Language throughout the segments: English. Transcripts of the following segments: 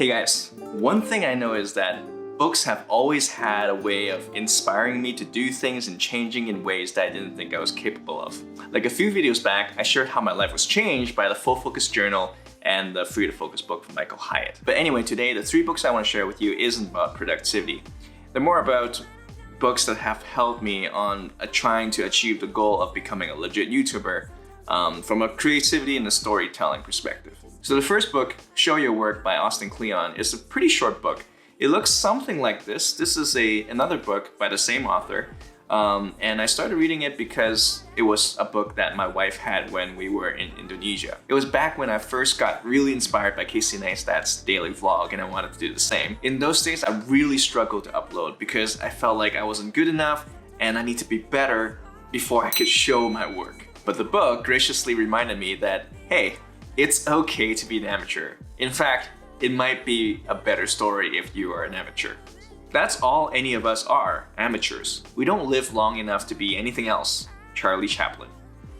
Hey guys, one thing I know is that books have always had a way of inspiring me to do things and changing in ways that I didn't think I was capable of. Like a few videos back, I shared how my life was changed by the Full Focus Journal and the Free to Focus book from Michael Hyatt. But anyway, today the 3 books I want to share with you isn't about productivity. They're more about books that have helped me on trying to achieve the goal of becoming a legit YouTuber from a creativity and a storytelling perspective. So the first book, Show Your Work by Kleon, is a pretty short book. It looks something like this. This is another book by the same author. And I started reading it because it was a book that my wife had when we were in Indonesia. It was back when I first got really inspired by Casey Neistat's daily vlog and I wanted to do the same. In those days, I really struggled to upload because I felt like I wasn't good enough and I need to be better before I could show my work. But the book graciously reminded me that, hey, it's okay to be an amateur. In fact, it might be a better story if you are an amateur. That's all any of us are, amateurs. We don't live long enough to be anything else. Charlie Chaplin.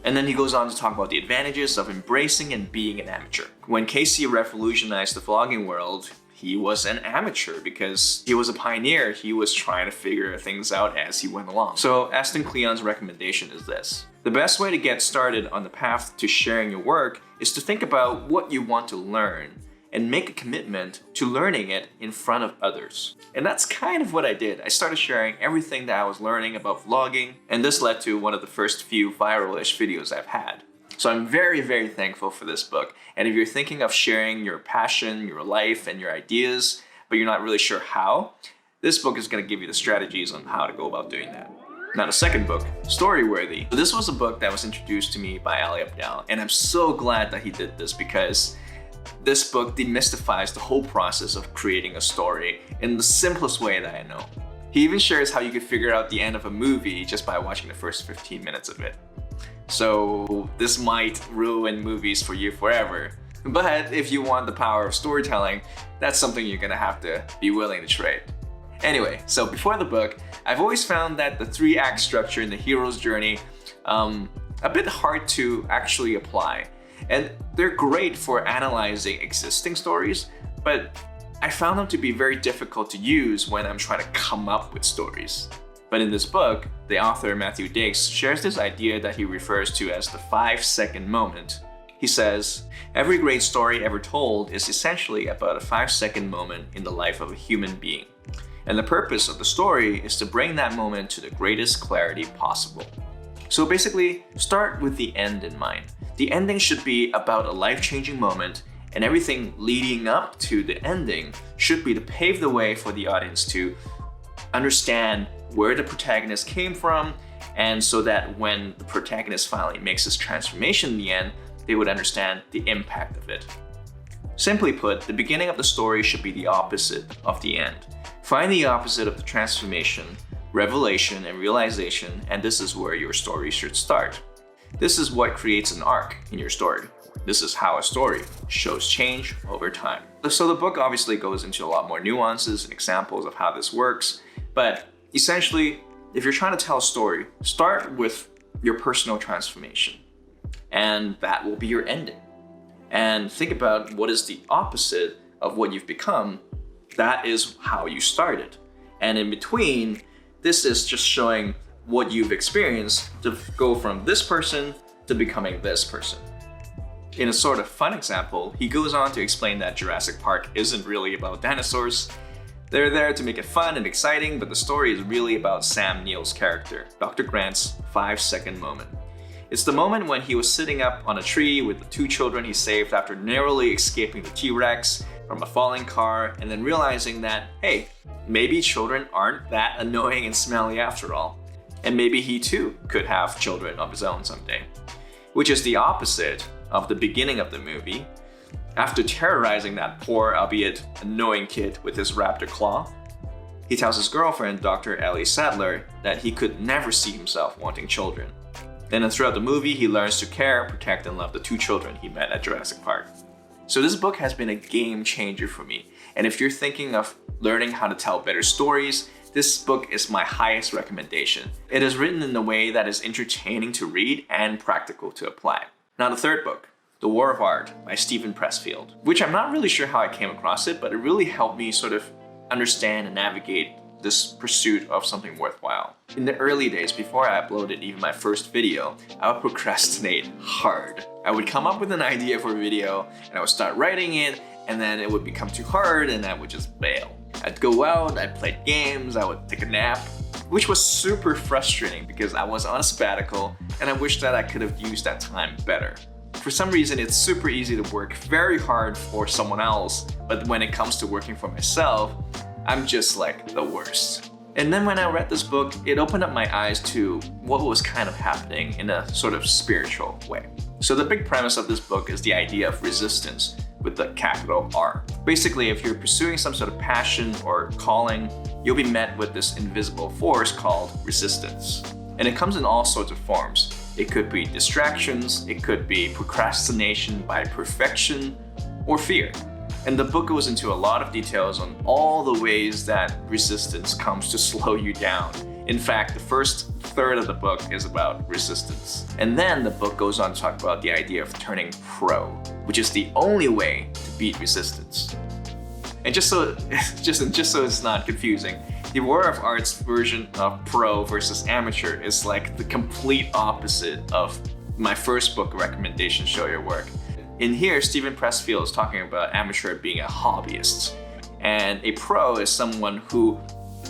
And then he goes on to talk about the advantages of embracing and being an amateur. When Casey revolutionized the vlogging world, he was an amateur because he was a pioneer. He was trying to figure things out as he went along. So Kleon's recommendation is this. The best way to get started on the path to sharing your work is to think about what you want to learn and make a commitment to learning it in front of others. And that's kind of what I did. I started sharing everything that I was learning about vlogging, and this led to one of the first few viral-ish videos I've had. So I'm very, very thankful for this book. And if you're thinking of sharing your passion, your life, and your ideas, but you're not really sure how, this book is gonna give you the strategies on how to go about doing that. Now the second book, Storyworthy. So this was a book that was introduced to me by Ali Abdaal, and I'm so glad that he did this because this book demystifies the whole process of creating a story in the simplest way that I know. He even shares how you could figure out the end of a movie just by watching the first 15 minutes of it. So this might ruin movies for you forever. But if you want the power of storytelling, that's something you're gonna have to be willing to trade. Anyway, so before the book, I've always found that the 3-act structure in the hero's journey a bit hard to actually apply. And they're great for analyzing existing stories, but I found them to be very difficult to use when I'm trying to come up with stories. But in this book, the author Matthew Dix shares this idea that he refers to as the 5-second moment. He says, every great story ever told is essentially about a 5-second moment in the life of a human being. And the purpose of the story is to bring that moment to the greatest clarity possible. So basically, start with the end in mind. The ending should be about a life-changing moment, and everything leading up to the ending should be to pave the way for the audience to understand where the protagonist came from, and so that when the protagonist finally makes his transformation in the end, they would understand the impact of it. Simply put, the beginning of the story should be the opposite of the end. Find the opposite of the transformation, revelation, and realization, and this is where your story should start. This is what creates an arc in your story. This is how a story shows change over time. So the book obviously goes into a lot more nuances and examples of how this works, but essentially, if you're trying to tell a story, start with your personal transformation, and that will be your ending. And think about what is the opposite of what you've become. That is how you started. And in between, this is just showing what you've experienced to go from this person to becoming this person. In a sort of fun example, he goes on to explain that Jurassic Park isn't really about dinosaurs. They're there to make it fun and exciting, but the story is really about Sam Neill's character, Dr. Grant's 5-second moment. It's the moment when he was sitting up on a tree with the 2 children he saved after narrowly escaping the T-Rex from a falling car, and then realizing that, hey, maybe children aren't that annoying and smelly after all. And maybe he too could have children of his own someday. Which is the opposite of the beginning of the movie. After terrorizing that poor, albeit annoying kid with his raptor claw, he tells his girlfriend, Dr. Ellie Sadler, that he could never see himself wanting children. And then throughout the movie, he learns to care, protect, and love the 2 children he met at Jurassic Park. So this book has been a game changer for me. And if you're thinking of learning how to tell better stories, this book is my highest recommendation. It is written in a way that is entertaining to read and practical to apply. Now the third book, The War of Art by Steven Pressfield, which I'm not really sure how I came across it, but it really helped me sort of understand and navigate this pursuit of something worthwhile. In the early days, before I uploaded even my first video, I would procrastinate hard. I would come up with an idea for a video and I would start writing it, and then it would become too hard and I would just bail. I'd go out, I'd play games, I would take a nap, which was super frustrating because I was on a sabbatical and I wish that I could have used that time better. For some reason, it's super easy to work very hard for someone else, but when it comes to working for myself, I'm just like the worst. And then when I read this book, it opened up my eyes to what was kind of happening in a sort of spiritual way. So the big premise of this book is the idea of resistance with the capital R. Basically, if you're pursuing some sort of passion or calling, you'll be met with this invisible force called resistance. And it comes in all sorts of forms. It could be distractions, it could be procrastination by perfection, or fear. And the book goes into a lot of details on all the ways that resistance comes to slow you down. In fact, the first third of the book is about resistance. And then the book goes on to talk about the idea of turning pro, which is the only way to beat resistance. And just so it's not confusing, the War of Art's version of pro versus amateur is like the complete opposite of my first book recommendation, Show Your Work. In here, Steven Pressfield is talking about amateur being a hobbyist, and a pro is someone who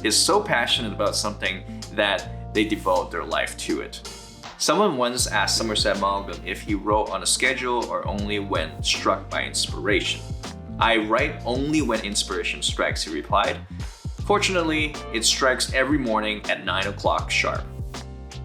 is so passionate about something that they devote their life to it. Someone once asked Somerset Maugham if he wrote on a schedule or only when struck by inspiration. "I write only when inspiration strikes," he replied. "Fortunately, it strikes every morning at 9 o'clock sharp."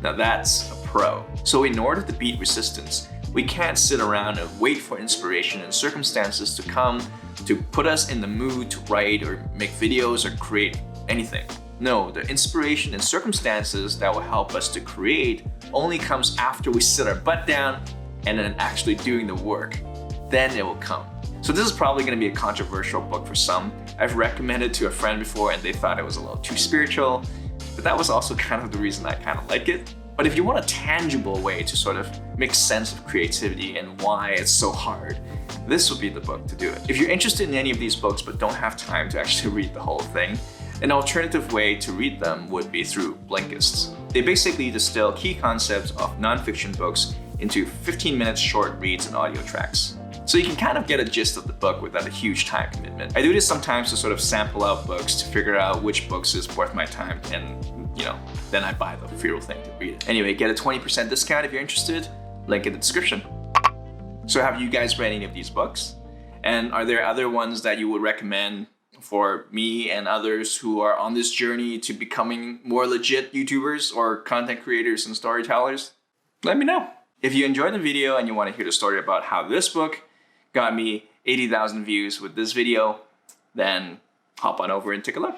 Now that's a pro. So in order to beat resistance, we can't sit around and wait for inspiration and circumstances to come to put us in the mood to write or make videos or create anything. No, the inspiration and circumstances that will help us to create only comes after we sit our butt down and then actually doing the work. Then it will come. So this is probably going to be a controversial book for some. I've recommended it to a friend before and they thought it was a little too spiritual, but that was also kind of the reason I kind of like it. But if you want a tangible way to sort of make sense of creativity and why it's so hard, this would be the book to do it. If you're interested in any of these books but don't have time to actually read the whole thing, an alternative way to read them would be through Blinkists. They basically distill key concepts of nonfiction books into 15-minute short reads and audio tracks. So you can kind of get a gist of the book without a huge time commitment. I do this sometimes to sort of sample out books to figure out which books is worth my time, and then I buy the real thing to read it. Anyway, get a 20% discount if you're interested, link in the description. So have you guys read any of these books? And are there other ones that you would recommend for me and others who are on this journey to becoming more legit YouTubers or content creators and storytellers? Let me know. If you enjoyed the video and you want to hear the story about how this book got me 80,000 views with this video, then hop on over and take a look.